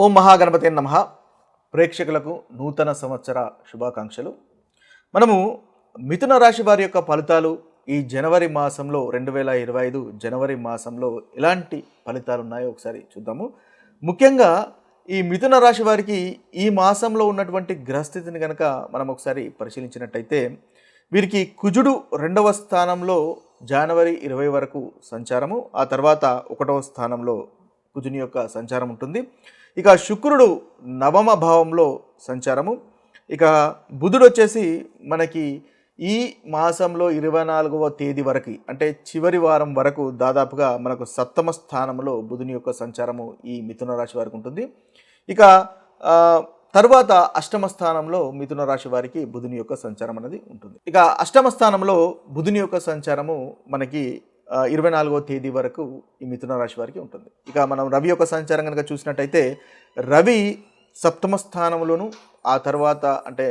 ఓం మహాగణపతే నమః. ప్రేక్షకులకు నూతన సంవత్సర శుభాకాంక్షలు. మనము మిథున రాశి వారి యొక్క ఫలితాలు ఈ జనవరి మాసంలో 2025 జనవరి మాసంలో ఎలాంటి ఫలితాలు ఉన్నాయో ఒకసారి చూద్దాము. ముఖ్యంగా ఈ మిథున రాశి వారికి ఈ మాసంలో ఉన్నటువంటి గ్రహస్థితిని కనుక మనం ఒకసారి పరిశీలించినట్టయితే వీరికి కుజుడు 2వ స్థానంలో జనవరి 20 వరకు సంచారము, ఆ తర్వాత 1వ స్థానంలో కుజుని యొక్క సంచారం ఉంటుంది. ఇక శుక్రుడు 9వ భావంలో సంచారము, ఇక బుధుడు వచ్చేసి మనకి ఈ మాసంలో 24వ తేదీ వరకు అంటే చివరి వారం వరకు దాదాపుగా మనకు 7వ స్థానంలో బుధుని యొక్క సంచారము ఈ మిథున రాశి వారికి ఉంటుంది. ఇక తర్వాత 8వ స్థానంలో మిథున రాశి వారికి బుధుని యొక్క సంచారం అనేది ఉంటుంది. ఇక 8వ స్థానంలో బుధుని యొక్క సంచారము మనకి 24వ తేదీ వరకు ఈ మిథున రాశి వారికి ఉంటుంది. ఇక మనం రవి యొక్క సంచారం కనుక చూసినట్టయితే రవి 7వ స్థానంలోను, ఆ తర్వాత అంటే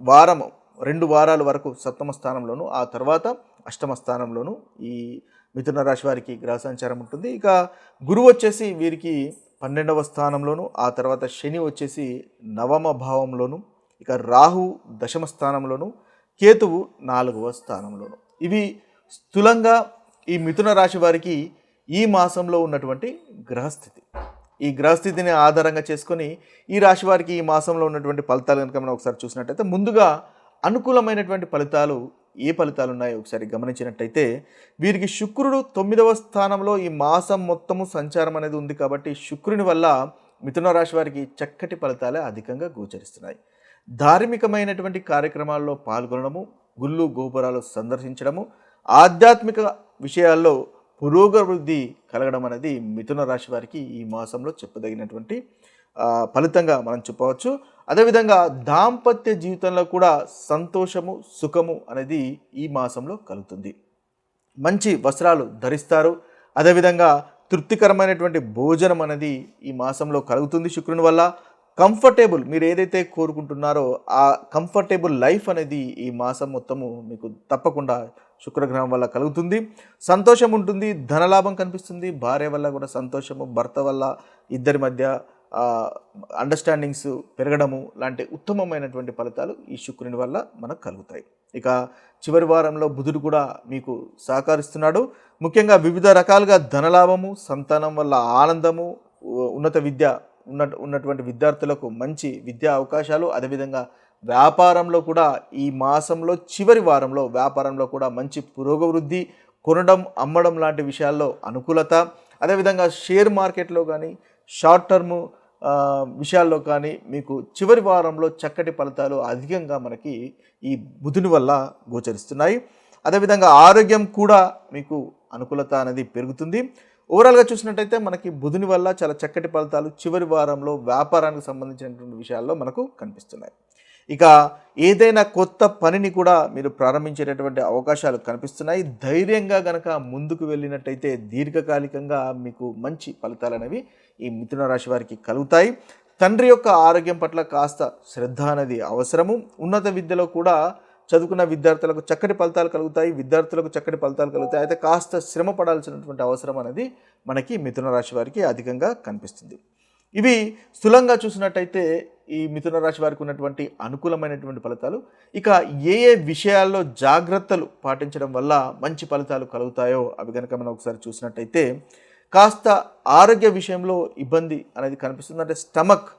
వారము 2 వారాల వరకు 7వ స్థానంలోను, ఆ తర్వాత 8వ స్థానంలోను ఈ మిథున రాశి వారికి గ్రహ సంచారం ఉంటుంది. ఇక గురువు వచ్చేసి వీరికి 12వ స్థానంలోను, ఆ తర్వాత శని వచ్చేసి 9వ భావంలోను, ఇక రాహు 10వ స్థానంలోను, కేతువు 4వ స్థానంలోను. ఇవి స్థూలంగా ఈ మిథున రాశి వారికి ఈ మాసంలో ఉన్నటువంటి గ్రహస్థితి. ఈ గ్రహస్థితిని ఆధారంగా చేసుకొని ఈ రాశి వారికి ఈ మాసంలో ఉన్నటువంటి ఫలితాలు కనుక మనం ఒకసారి చూసినట్టయితే ముందుగా అనుకూలమైనటువంటి ఫలితాలు ఏ ఫలితాలు ఉన్నాయో ఒకసారి గమనించినట్టయితే వీరికి శుక్రుడు 9వ స్థానంలో ఈ మాసం మొత్తము సంచారం అనేది ఉంది కాబట్టి శుక్రుని వల్ల మిథున రాశి వారికి చక్కటి ఫలితాలే అధికంగా గోచరిస్తున్నాయి. ధార్మికమైనటువంటి కార్యక్రమాల్లో పాల్గొనడము, గుళ్ళు గోపురాలు సందర్శించడము, ఆధ్యాత్మిక విషయాల్లో పురోగతి కలగడం అనేది మిథున రాశి వారికి ఈ మాసంలో చెప్పదగినటువంటి ఫలితంగా మనం చెప్పవచ్చు. అదేవిధంగా దాంపత్య జీవితంలో కూడా సంతోషము సుఖము అనేది ఈ మాసంలో కలుగుతుంది. మంచి వస్త్రాలు ధరిస్తారు. అదేవిధంగా తృప్తికరమైనటువంటి భోజనం అనేది ఈ మాసంలో కలుగుతుంది శుక్రుని వల్ల. కంఫర్టబుల్ మీరు ఏదైతే కోరుకుంటున్నారో ఆ కంఫర్టబుల్ లైఫ్ అనేది ఈ మాసం మొత్తము మీకు తప్పకుండా శుక్రగ్రహం వల్ల కలుగుతుంది. సంతోషం ఉంటుంది, ధనలాభం కనిపిస్తుంది, భార్య వల్ల కూడా సంతోషము, భర్త వల్ల ఇద్దరి మధ్య అండర్స్టాండింగ్స్ పెరగడము లాంటి ఉత్తమమైనటువంటి ఫలితాలు ఈ శుక్రుని వల్ల మనకు కలుగుతాయి. ఇక చివరి వారంలో బుధుడు కూడా మీకు సహకరిస్తున్నాడు. ముఖ్యంగా వివిధ రకాలుగా ధనలాభము, సంతానం వల్ల ఆనందము, ఉన్నత విద్య ఉన్నటువంటి విద్యార్థులకు మంచి విద్యా అవకాశాలు, అదేవిధంగా వ్యాపారంలో కూడా ఈ మాసంలో చివరి వారంలో వ్యాపారంలో కూడా మంచి పురోగవృద్ధి, కొనడం అమ్మడం లాంటి విషయాల్లో అనుకూలత, అదేవిధంగా షేర్ మార్కెట్లో కానీ షార్ట్ టర్మ్ విషయాల్లో కానీ మీకు చివరి వారంలో చక్కటి ఫలితాలు అధికంగా మనకి ఈ బుధుని వల్ల గోచరిస్తున్నాయి. అదేవిధంగా ఆరోగ్యం కూడా మీకు అనుకూలత అనేది పెరుగుతుంది. ఓవరాల్గా చూసినట్టయితే మనకి బుధుని వల్ల చాలా చక్కటి ఫలితాలు చివరి వారంలో వ్యాపారానికి సంబంధించినటువంటి విషయాల్లో మనకు కనిపిస్తున్నాయి. ఇక ఏదైనా కొత్త పనిని కూడా మీరు ప్రారంభించేటటువంటి అవకాశాలు కనిపిస్తున్నాయి. ధైర్యంగా గనక ముందుకు వెళ్ళినట్టయితే దీర్ఘకాలికంగా మీకు మంచి ఫలితాలు అనేవి ఈ మిథున రాశి వారికి కలుగుతాయి. తండ్రి యొక్క ఆరోగ్యం పట్ల కాస్త శ్రద్ధ అనేది అవసరము. ఉన్నత విద్యలో కూడా చదువుకున్న విద్యార్థులకు చక్కటి ఫలితాలు కలుగుతాయి, విద్యార్థులకు చక్కటి ఫలితాలు కలుగుతాయి. అయితే కాస్త శ్రమ పడాల్సినటువంటి అవసరం అనేది మనకి మిథున రాశి వారికి అధికంగా కనిపిస్తుంది. ఇవి స్థూలంగా చూసినట్టయితే ఈ మిథున రాశి వారికి ఉన్నటువంటి అనుకూలమైనటువంటి ఫలితాలు. ఇక ఏ ఏ విషయాల్లో జాగ్రత్తలు పాటించడం వల్ల మంచి ఫలితాలు కలుగుతాయో అవి కనుక మనం ఒకసారి చూసినట్టయితే కాస్త ఆరోగ్య విషయంలో ఇబ్బంది అనేది కనిపిస్తుంది. అంటే స్టమక్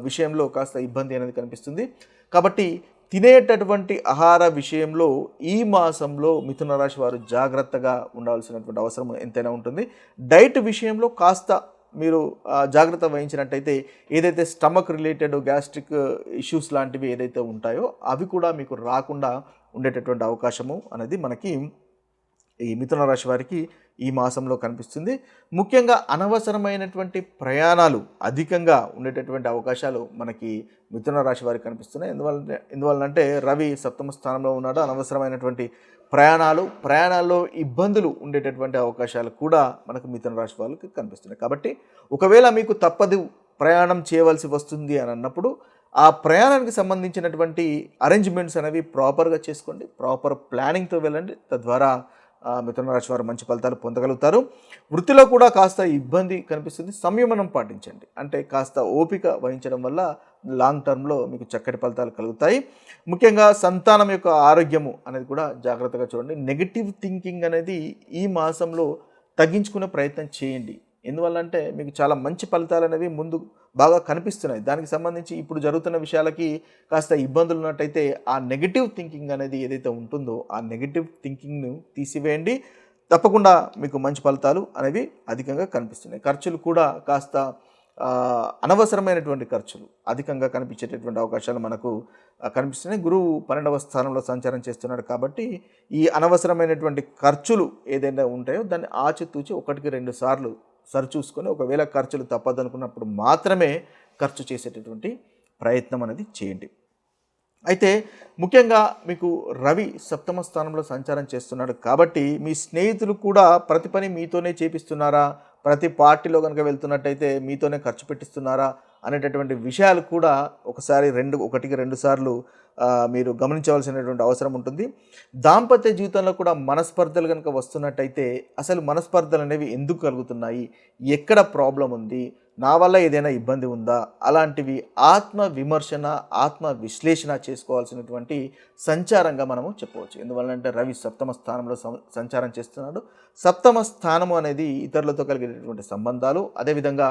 విషయంలో కాస్త ఇబ్బంది అనేది కనిపిస్తుంది. కాబట్టి తినేటటువంటి ఆహార విషయంలో ఈ మాసంలో మిథున రాశి వారు జాగ్రత్తగా ఉండాల్సినటువంటి అవసరం ఎంతైనా ఉంటుంది. డైట్ విషయంలో కాస్త మీరు జాగ్రత్త వహించినట్టయితే ఏదైతే స్టమక్ రిలేటెడ్ గ్యాస్ట్రిక్ ఇష్యూస్ లాంటివి ఏదైతే ఉంటాయో అవి కూడా మీకు రాకుండా ఉండేటటువంటి అవకాశము అనేది మనకి ఈ మిథున రాశి వారికి ఈ మాసంలో కనిపిస్తుంది. ముఖ్యంగా అనవసరమైనటువంటి ప్రయాణాలు అధికంగా ఉండేటటువంటి అవకాశాలు మనకి మిథున రాశి వారికి కనిపిస్తున్నాయి. ఎందువల్లంటే రవి 7వ స్థానంలో ఉన్నాడు. అనవసరమైనటువంటి ప్రయాణాల్లో ఇబ్బందులు ఉండేటటువంటి అవకాశాలు కూడా మనకు మిథున రాశి వాళ్ళకి కనిపిస్తున్నాయి. కాబట్టి ఒకవేళ మీకు తప్పదు ప్రయాణం చేయవలసి వస్తుంది అని అన్నప్పుడు ఆ ప్రయాణానికి సంబంధించినటువంటి అరేంజ్మెంట్స్ అనేవి ప్రాపర్గా చేసుకోండి, ప్రాపర్ ప్లానింగ్తో వెళ్ళండి. తద్వారా మిథున రాశి వారు మంచి ఫలితాలు పొందగలుగుతారు. వృత్తిలో కూడా కాస్త ఇబ్బంది కనిపిస్తుంది. సంయమనం పాటించండి. అంటే కాస్త ఓపిక వహించడం వల్ల లాంగ్ టర్మ్లో మీకు చక్కటి ఫలితాలు కలుగుతాయి. ముఖ్యంగా సంతానం యొక్క ఆరోగ్యము అనేది కూడా జాగ్రత్తగా చూడండి. నెగిటివ్ థింకింగ్ అనేది ఈ మాసంలో తగ్గించుకునే ప్రయత్నం చేయండి. ఎందువల్ల అంటే మీకు చాలా మంచి ఫలితాలు అనేవి ముందు బాగా కనిపిస్తున్నాయి. దానికి సంబంధించి ఇప్పుడు జరుగుతున్న విషయాలకి కాస్త ఇబ్బందులు ఉన్నట్టయితే ఆ నెగిటివ్ థింకింగ్ అనేది ఏదైతే ఉంటుందో ఆ నెగిటివ్ థింకింగ్ను తీసివేయండి. తప్పకుండా మీకు మంచి ఫలితాలు అనేవి అధికంగా కనిపిస్తున్నాయి. ఖర్చులు కూడా కాస్త అనవసరమైనటువంటి ఖర్చులు అధికంగా కనిపించేటటువంటి అవకాశాలు మనకు కనిపిస్తున్నాయి. గురువు 12వ స్థానంలో సంచారం చేస్తున్నాడు కాబట్టి ఈ అనవసరమైనటువంటి ఖర్చులు ఏదైనా ఉంటాయో దాన్ని ఆచితూచి 1-2 సార్లు సరిచూసుకొని ఒకవేళ ఖర్చులు తప్పదనుకున్నప్పుడు మాత్రమే ఖర్చు చేసేటటువంటి ప్రయత్నం అనేది చేయండి. అయితే ముఖ్యంగా మీకు రవి 7వ స్థానంలో సంచారం చేస్తున్నాడు కాబట్టి మీ స్నేహితులు కూడా ప్రతి పని మీతోనే చేపిస్తున్నారా, ప్రతి పార్టీలో కనుక వెళ్తున్నట్టయితే మీతోనే ఖర్చు పెట్టిస్తున్నారా అనేటటువంటి విషయాలు కూడా ఒకసారి 1-2 సార్లు మీరు గమనించవలసినటువంటి అవసరం ఉంటుంది. దాంపత్య జీవితంలో కూడా మనస్పర్ధలు కనుక వస్తున్నట్టయితే అసలు మనస్పర్ధలు అనేవి ఎందుకు కలుగుతున్నాయి, ఎక్కడ ప్రాబ్లం ఉంది, నా వల్ల ఏదైనా ఇబ్బంది ఉందా, అలాంటివి ఆత్మ విమర్శన ఆత్మ విశ్లేషణ చేసుకోవాల్సినటువంటి సంచారంగా మనము చెప్పవచ్చు. ఎందువల్లంటే రవి 7వ స్థానంలో సంచారం చేస్తున్నాడు. 7వ స్థానము అనేది ఇతరులతో కలిగేటటువంటి సంబంధాలు, అదేవిధంగా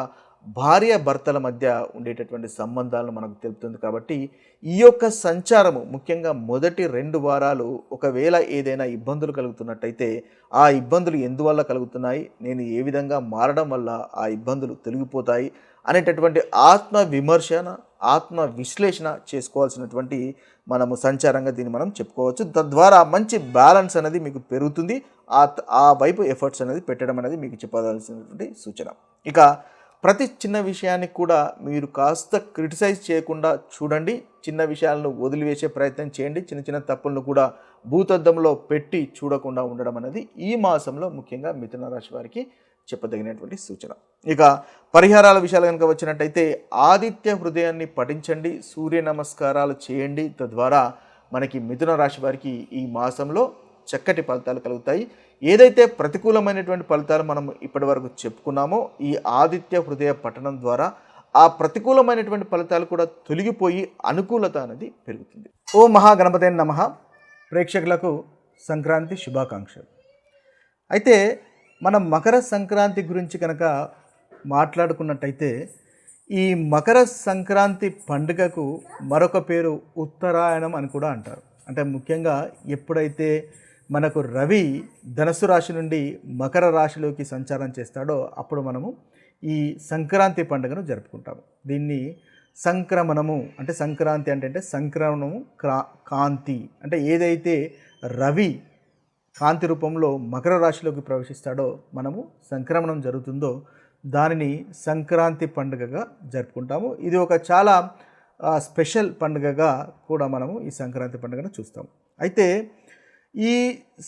భార్య భర్తల మధ్య ఉండేటటువంటి సంబంధాలను మనకు తెలుపుతుంది. కాబట్టి ఈ యొక్క సంచారము ముఖ్యంగా మొదటి 2 వారాలు ఒకవేళ ఏదైనా ఇబ్బందులు కలుగుతున్నట్టయితే ఆ ఇబ్బందులు ఎందువల్ల కలుగుతున్నాయి, నేను ఏ విధంగా మారడం వల్ల ఆ ఇబ్బందులు తొలగిపోతాయి అనేటటువంటి ఆత్మ విమర్శన ఆత్మ విశ్లేషణ చేసుకోవాల్సినటువంటి మనము సంచారంగా దీన్ని మనం చెప్పుకోవచ్చు. తద్వారా మంచి బ్యాలెన్స్ అనేది మీకు పెరుగుతుంది. ఆ వైపు ఎఫర్ట్స్ అనేది పెట్టడం అనేది మీకు చెప్పాల్సినటువంటి సూచన. ఇక ప్రతి చిన్న విషయానికి కూడా మీరు కాస్త క్రిటిసైజ్ చేయకుండా చూడండి. చిన్న విషయాలను వదిలివేసే ప్రయత్నం చేయండి. చిన్న చిన్న తప్పులను కూడా భూతద్దంలో పెట్టి చూడకుండా ఉండడం అనేది ఈ మాసంలో ముఖ్యంగా మిథున రాశి వారికి చెప్పదగినటువంటి సూచన. ఇక పరిహారాల విషయాలు కనుక వచ్చినట్టయితే ఆదిత్య హృదయాన్ని పఠించండి, సూర్య నమస్కారాలు చేయండి. తద్వారా మనకి మిథున రాశి వారికి ఈ మాసంలో చక్కటి ఫలితాలు కలుగుతాయి. ఏదైతే ప్రతికూలమైనటువంటి ఫలితాలు మనం ఇప్పటి వరకు చెప్పుకున్నామో ఈ ఆదిత్య హృదయ పఠనం ద్వారా ఆ ప్రతికూలమైనటువంటి ఫలితాలు కూడా తొలగిపోయి అనుకూలత అనేది పెరుగుతుంది. ఓం మహాగణపతే నమః. ప్రేక్షకులకు సంక్రాంతి శుభాకాంక్షలు. అయితే మనం మకర సంక్రాంతి గురించి కనుక మాట్లాడుకున్నట్టయితే ఈ మకర సంక్రాంతి పండుగకు మరొక పేరు ఉత్తరాయణం అని కూడా అంటారు. అంటే ముఖ్యంగా ఎప్పుడైతే మనకు రవి ధనుసు రాశి నుండి మకర రాశిలోకి సంచారం చేస్తాడో అప్పుడు మనము ఈ సంక్రాంతి పండుగను జరుపుకుంటాము. దీన్ని సంక్రమణము అంటే సంక్రాంతి అంటే సంక్రమణము కాంతి అంటే ఏదైతే రవి కాంతి రూపంలో మకర రాశిలోకి ప్రవేశిస్తాడో మనము సంక్రమణం జరుగుతుందో దానిని సంక్రాంతి పండుగగా జరుపుకుంటాము. ఇది ఒక చాలా స్పెషల్ పండుగగా కూడా మనము ఈ సంక్రాంతి పండుగను చూస్తాము. అయితే ఈ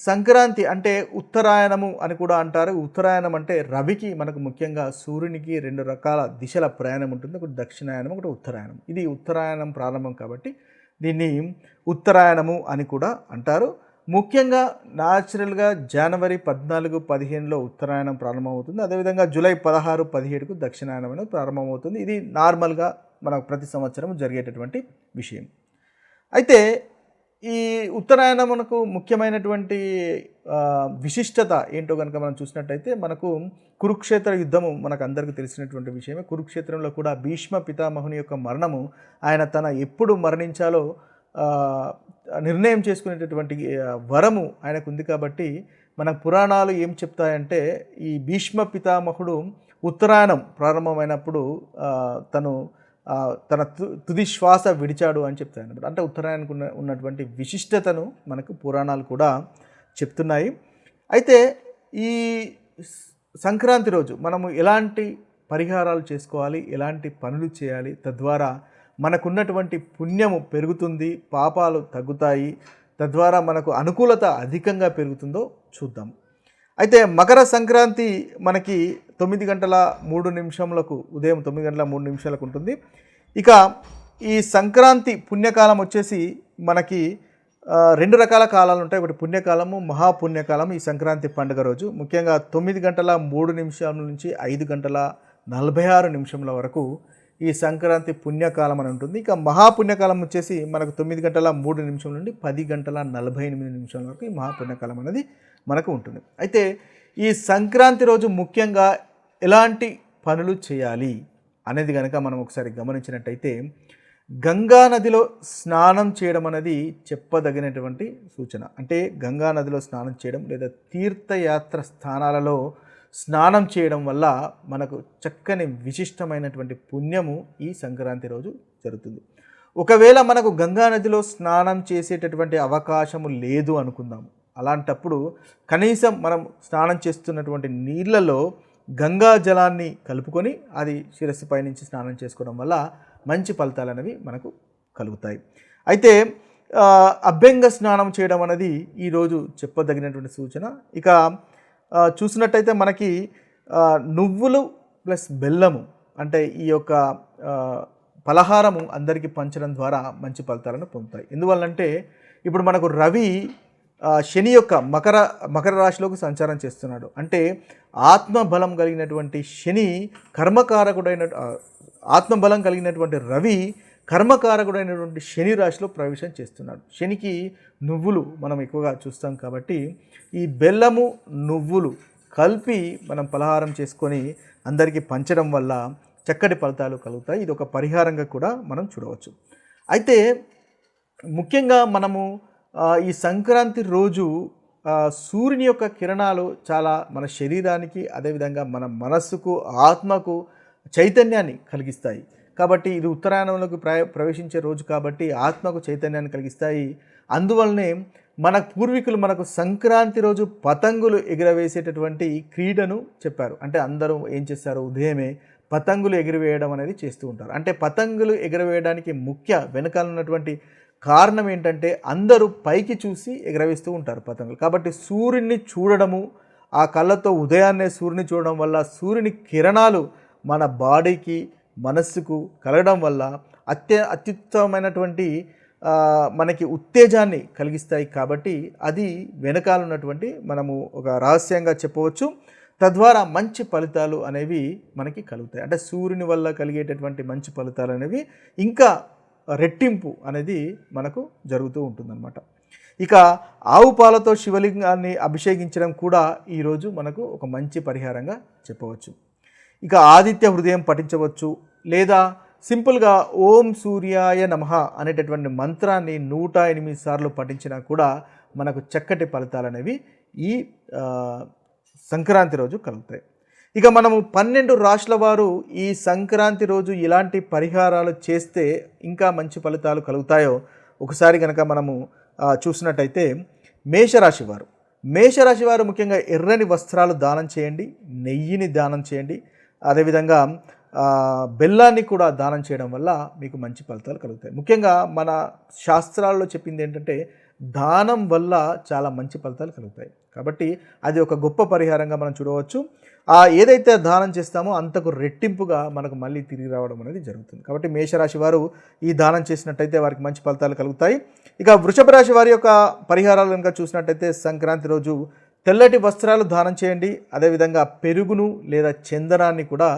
సంక్రాంతి అంటే ఉత్తరాయణము అని కూడా అంటారు. ఉత్తరాయణం అంటే రవికి మనకు ముఖ్యంగా సూర్యునికి 2 రకాల దిశల ప్రయాణం ఉంటుంది. ఒకటి దక్షిణాయనం, ఒకటి ఉత్తరాయణం. ఇది ఉత్తరాయణం ప్రారంభం కాబట్టి దీన్ని ఉత్తరాయణము అని కూడా అంటారు. ముఖ్యంగా న్యాచురల్గా జనవరి 14-15లో ఉత్తరాయణం ప్రారంభమవుతుంది. అదేవిధంగా జూలై 16-17కు దక్షిణాయనం అనేది ప్రారంభమవుతుంది. ఇది నార్మల్గా మనకు ప్రతి సంవత్సరం జరిగేటటువంటి విషయం. అయితే ఈ ఉత్తరాయణం మనకు ముఖ్యమైనటువంటి విశిష్టత ఏంటో కనుక మనం చూసినట్టయితే మనకు కురుక్షేత్ర యుద్ధము మనకు అందరికీ తెలిసినటువంటి విషయమే. కురుక్షేత్రంలో కూడా భీష్మ పితామహుని యొక్క మరణము ఆయన తన ఎప్పుడు మరణించాలో నిర్ణయం చేసుకునేటటువంటి వరము ఆయనకు ఉంది. కాబట్టి మన పురాణాలు ఏం చెప్తాయంటే ఈ భీష్మ పితామహుడు ఉత్తరాయణం ప్రారంభమైనప్పుడు తన తుది శ్వాస విడిచాడు అని చెప్తాయి అన్నమాట. అంటే ఉత్తరాయణకు ఉన్నటువంటి విశిష్టతను మనకు పురాణాలు కూడా చెప్తున్నాయి. అయితే ఈ సంక్రాంతి రోజు మనము ఎలాంటి పరిహారాలు చేసుకోవాలి, ఎలాంటి పనులు చేయాలి, తద్వారా మనకున్నటువంటి పుణ్యము పెరుగుతుంది, పాపాలు తగ్గుతాయి, తద్వారా మనకు అనుకూలత అధికంగా పెరుగుతుందో చూద్దాం. అయితే మకర సంక్రాంతి మనకి 9:03 ఉదయం 9:03 ఉంటుంది. ఇక ఈ సంక్రాంతి పుణ్యకాలం వచ్చేసి మనకి 2 రకాల కాలాలు ఉంటాయి. ఒకటి పుణ్యకాలము, మహాపుణ్యకాలం. ఈ సంక్రాంతి పండుగ రోజు ముఖ్యంగా 9 గంటల 3 నిమిషాల నుంచి 5 గంటల 46 నిమిషముల వరకు ఈ సంక్రాంతి పుణ్యకాలం అని ఉంటుంది. ఇక మహాపుణ్యకాలం వచ్చేసి మనకు 9 గంటల 3 నిమిషం నుండి 10 గంటల 48 నిమిషాల వరకు ఈ మహాపుణ్యకాలం అనేది మనకు ఉంటుంది. అయితే ఈ సంక్రాంతి రోజు ముఖ్యంగా ఎలాంటి పనులు చేయాలి అనేది కనుక మనం ఒకసారి గమనించినట్టయితే, గంగా నదిలో స్నానం చేయడం అనేది చెప్పదగినటువంటి సూచన. అంటే గంగా నదిలో స్నానం చేయడం లేదా తీర్థయాత్ర స్థానాలలో స్నానం చేయడం వల్ల మనకు చక్కని విశిష్టమైనటువంటి పుణ్యము ఈ సంక్రాంతి రోజు జరుగుతుంది. ఒకవేళ మనకు గంగా నదిలో స్నానం చేసేటటువంటి అవకాశము లేదు అనుకుందాం. అలాంటప్పుడు కనీసం మనం స్నానం చేస్తున్నటువంటి నీళ్ళలో గంగా జలాన్ని కలుపుకొని అది శిరస్సుపై నుంచి స్నానం చేసుకోవడం వల్ల మంచి ఫలితాలు అనేవి మనకు కలుగుతాయి. అయితే అభ్యంగ స్నానం చేయడం అనేది ఈరోజు చెప్పదగినటువంటి సూచన. ఇక చూసినట్టయితే మనకి నువ్వులు ప్లస్ బెల్లము అంటే ఈ యొక్క పలహారము అందరికీ పంచడం ద్వారా మంచి ఫలితాలను పొందుతాయి. ఎందువల్లంటే ఇప్పుడు మనకు రవి శని యొక్క మకర రాశిలోకి సంచారం చేస్తున్నాడు. అంటే ఆత్మబలం కలిగినటువంటి శని ఆత్మబలం కలిగినటువంటి రవి కర్మకారకుడైనటువంటి శని రాశిలో ప్రవేశం చేస్తున్నాడు. శనికి నువ్వులు మనం ఎక్కువగా చూస్తాం కాబట్టి ఈ బెల్లము నువ్వులు కలిపి మనం పలహారం చేసుకొని అందరికీ పంచడం వల్ల చక్కటి ఫలితాలు కలుగుతాయి. ఇది ఒక పరిహారంగా కూడా మనం చూడవచ్చు. అయితే ముఖ్యంగా మనము ఈ సంక్రాంతి రోజు సూర్యుని యొక్క కిరణాలు చాలా మన శరీరానికి అదేవిధంగా మన మనస్సుకు ఆత్మకు చైతన్యాన్ని కలిగిస్తాయి. కాబట్టి ఇది ఉత్తరాయణంలోకి ప్రవేశించే రోజు కాబట్టి ఆత్మకు చైతన్యాన్ని కలిగిస్తాయి. అందువల్లనే మన పూర్వీకులు మనకు సంక్రాంతి రోజు పతంగులు ఎగురవేసేటటువంటి క్రీడను చెప్పారు. అంటే అందరూ ఏం చేస్తారు, ఉదయమే పతంగులు ఎగురవేయడం అనేది చేస్తూ ఉంటారు. అంటే పతంగులు ఎగురవేయడానికి వెనకాల ఉన్నటువంటి కారణం ఏంటంటే అందరూ పైకి చూసి ఎగరవేస్తూ ఉంటారు పతంగులు. కాబట్టి సూర్యుని చూడడము, ఆ కళ్ళతో ఉదయాన్నే సూర్యుని చూడడం వల్ల సూర్యుని కిరణాలు మన బాడీకి మనస్సుకు కలగడం వల్ల అత్యుత్తమైనటువంటి మనకి ఉత్తేజాన్ని కలిగిస్తాయి. కాబట్టి అది వెనకాల ఉన్నటువంటి మనము ఒక రహస్యంగా చెప్పవచ్చు. తద్వారా మంచి ఫలితాలు అనేవి మనకి కలుగుతాయి. అంటే సూర్యుని వల్ల కలిగేటటువంటి మంచి ఫలితాలు అనేవి ఇంకా రెట్టింపు అనేది మనకు జరుగుతూ ఉంటుందన్నమాట. ఇక ఆవు పాలతో శివలింగాన్ని అభిషేకించడం కూడా ఈరోజు మనకు ఒక మంచి పరిహారంగా చెప్పవచ్చు. ఇక ఆదిత్య హృదయం పఠించవచ్చు, లేదా సింపుల్గా ఓం సూర్యాయ నమః అనేటటువంటి మంత్రాన్ని 108 సార్లు పఠించినా కూడా మనకు చక్కటి ఫలితాలు అనేవి ఈ సంక్రాంతి రోజు కలుగుతాయి. ఇక మనము 12 రాశుల వారు ఈ సంక్రాంతి రోజు ఇలాంటి పరిహారాలు చేస్తే ఇంకా మంచి ఫలితాలు కలుగుతాయో ఒకసారి కనుక మనము చూసినట్టయితే మేషరాశి వారు ముఖ్యంగా ఎర్రని వస్త్రాలు దానం చేయండి, నెయ్యిని దానం చేయండి, అదేవిధంగా బెల్లాన్ని కూడా దానం చేయడం వల్ల మీకు మంచి ఫలితాలు కలుగుతాయి. ముఖ్యంగా మన శాస్త్రాల్లో చెప్పింది ఏంటంటే దానం వల్ల చాలా మంచి ఫలితాలు కలుగుతాయి. కాబట్టి అది ఒక గొప్ప పరిహారంగా మనం చూడవచ్చు. ఏదైతే దానం చేస్తామో అంతకు రెట్టింపుగా మనకు మళ్ళీ తిరిగి రావడం అనేది జరుగుతుంది. కాబట్టి మేషరాశి వారు ఈ దానం చేసినట్టయితే వారికి మంచి ఫలితాలు కలుగుతాయి. ఇక వృషభ రాశి వారి యొక్క పరిహారాలు కనుక చూసినట్టయితే సంక్రాంతి రోజు తెల్లటి వస్త్రాలు దానం చేయండి, అదేవిధంగా పెరుగును లేదా చందనాన్ని కూడా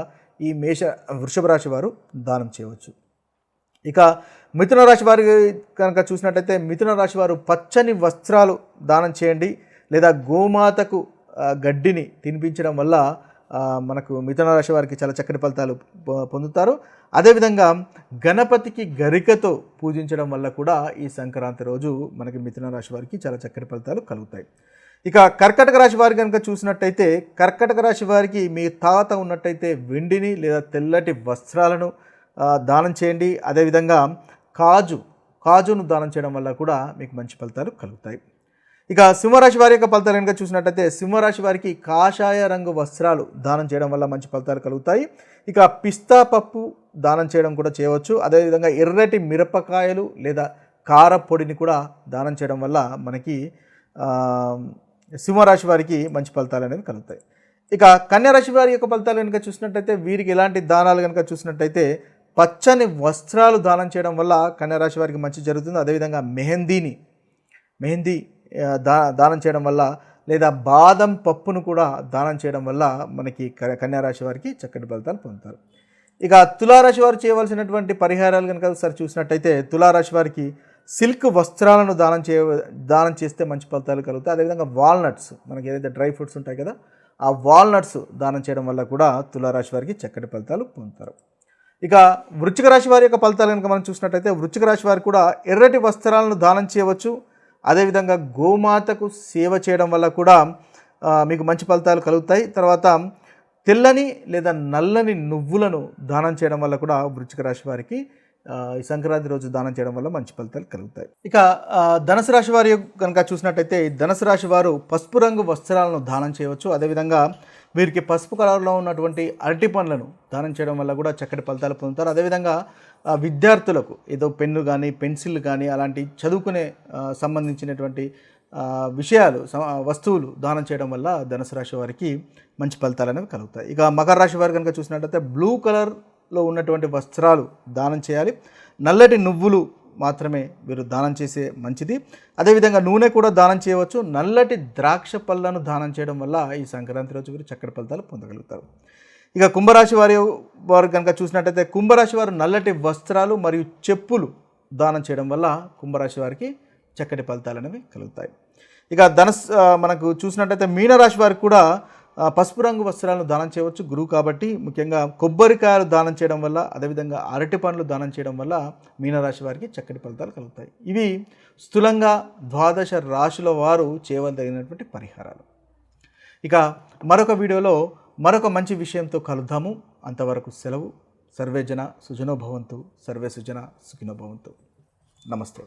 ఈ వృషభ రాశి వారు దానం చేయవచ్చు. ఇక మిథున రాశి వారి కనుక చూసినట్టయితే మిథున రాశి వారు పచ్చని వస్త్రాలు దానం చేయండి, లేదా గోమాతకు గడ్డిని తినిపించడం వల్ల మనకు మిథున రాశి వారికి చాలా చక్కటి ఫలితాలు పొందుతారు. అదేవిధంగా గణపతికి గరికతో పూజించడం వల్ల కూడా ఈ సంక్రాంతి రోజు మనకి మిథున రాశి వారికి చాలా చక్కటి ఫలితాలు కలుగుతాయి. ఇక కర్కటక రాశి వారి కనుక చూసినట్టయితే కర్కటక రాశి వారికి మీ తాత ఉన్నట్టయితే వెండిని లేదా తెల్లటి వస్త్రాలను దానం చేయండి. అదేవిధంగా కాజును దానం చేయడం వల్ల కూడా మీకు మంచి ఫలితాలు కలుగుతాయి. ఇక సింహరాశి వారి యొక్క ఫలితాలు కనుక చూసినట్టయితే సింహరాశి వారికి కాషాయ రంగు వస్త్రాలు దానం చేయడం వల్ల మంచి ఫలితాలు కలుగుతాయి. ఇక పిస్తా పప్పు దానం చేయడం కూడా చేయవచ్చు. అదేవిధంగా ఎర్రటి మిరపకాయలు లేదా కారపొడిని కూడా దానం చేయడం వల్ల మనకి సింహరాశి వారికి మంచి ఫలితాలు అనేవి కలుగుతాయి. ఇక కన్యారాశి వారి యొక్క ఫలితాలు కనుక చూసినట్టయితే వీరికి ఎలాంటి దానాలు కనుక చూసినట్టయితే పచ్చని వస్త్రాలు దానం చేయడం వల్ల కన్యారాశి వారికి మంచి జరుగుతుంది. అదేవిధంగా మెహందీని మెహందీ దానం చేయడం వల్ల, లేదా బాదం పప్పును కూడా దానం చేయడం వల్ల మనకి కన్యారాశి వారికి చక్కటి ఫలితాలు పొందుతారు. ఇక తులారాశి వారు చేయవలసినటువంటి పరిహారాలు కనుక ఒకసారి చూసినట్టయితే, తులారాశి వారికి సిల్క్ వస్త్రాలను దానం చేస్తే మంచి ఫలితాలు కలుగుతాయి. అదేవిధంగా వాల్నట్స్, మనకి ఏదైతే డ్రై ఫ్రూట్స్ ఉంటాయి కదా, ఆ వాల్నట్స్ దానం చేయడం వల్ల కూడా తులారాశి వారికి చక్కటి ఫలితాలు పొందుతారు. ఇక వృశ్చిక రాశి వారి యొక్క ఫలితాలు కనుక మనం చూసినట్టయితే, వృశ్చిక రాశి వారు కూడా ఎర్రటి వస్త్రాలను దానం చేయవచ్చు. అదేవిధంగా గోమాతకు సేవ చేయడం వల్ల కూడా మీకు మంచి ఫలితాలు కలుగుతాయి. తర్వాత తెల్లని లేదా నల్లని నువ్వులను దానం చేయడం వల్ల కూడా వృశ్చిక రాశి వారికి ఈ సంక్రాంతి రోజు దానం చేయడం వల్ల మంచి ఫలితాలు కలుగుతాయి. ఇక ధనుసు రాశి వారి కనుక చూసినట్టయితే, ధనుసు రాశి వారు పసుపు రంగు వస్త్రాలను దానం చేయవచ్చు. అదేవిధంగా వీరికి పసుపు కలర్లో ఉన్నటువంటి అరటి పండ్లను దానం చేయడం వల్ల కూడా చక్కటి ఫలితాలు పొందుతారు. అదేవిధంగా విద్యార్థులకు ఏదో పెన్ను కానీ పెన్సిల్ కానీ అలాంటి చదువుకునే సంబంధించినటువంటి విషయాలు వస్తువులు దానం చేయడం వల్ల ధనుసు రాశి వారికి మంచి ఫలితాలు అనేవి కలుగుతాయి. ఇక మకర రాశి వారు కనుక చూసినట్టయితే, బ్లూ కలర్లో ఉన్నటువంటి వస్త్రాలు దానం చేయాలి. నల్లటి నువ్వులు మాత్రమే వీరు దానం చేసే మంచిది. అదేవిధంగా నూనె కూడా దానం చేయవచ్చు. నల్లటి ద్రాక్ష పళ్ళను దానం చేయడం వల్ల ఈ సంక్రాంతి రోజు వీరు చక్కటి ఫలితాలు పొందగలుగుతారు. ఇక కుంభరాశి వారు కనుక చూసినట్టయితే, కుంభరాశి వారు నల్లటి వస్త్రాలు మరియు చెప్పులు దానం చేయడం వల్ల కుంభరాశి వారికి చక్కటి ఫలితాలు అనేవి కలుగుతాయి. ఇక మనకు చూసినట్టయితే మీనరాశి వారికి కూడా పసుపు రంగు వస్త్రాలను దానం చేయవచ్చు, గురువు కాబట్టి. ముఖ్యంగా కొబ్బరికాయలు దానం చేయడం వల్ల, అదేవిధంగా అరటి పండ్లు దానం చేయడం వల్ల మీనరాశి వారికి చక్కటి ఫలితాలు కలుగుతాయి. ఇవి స్థూలంగా 12 రాశుల వారు చేయవలసినటువంటి పరిహారాలు. ఇక మరొక వీడియోలో మరొక మంచి విషయంతో కలుద్దాము. అంతవరకు సెలవు. సర్వే జన సుజనో భవంతు, సర్వే సుజన సుఖినో భవంతు. నమస్తే.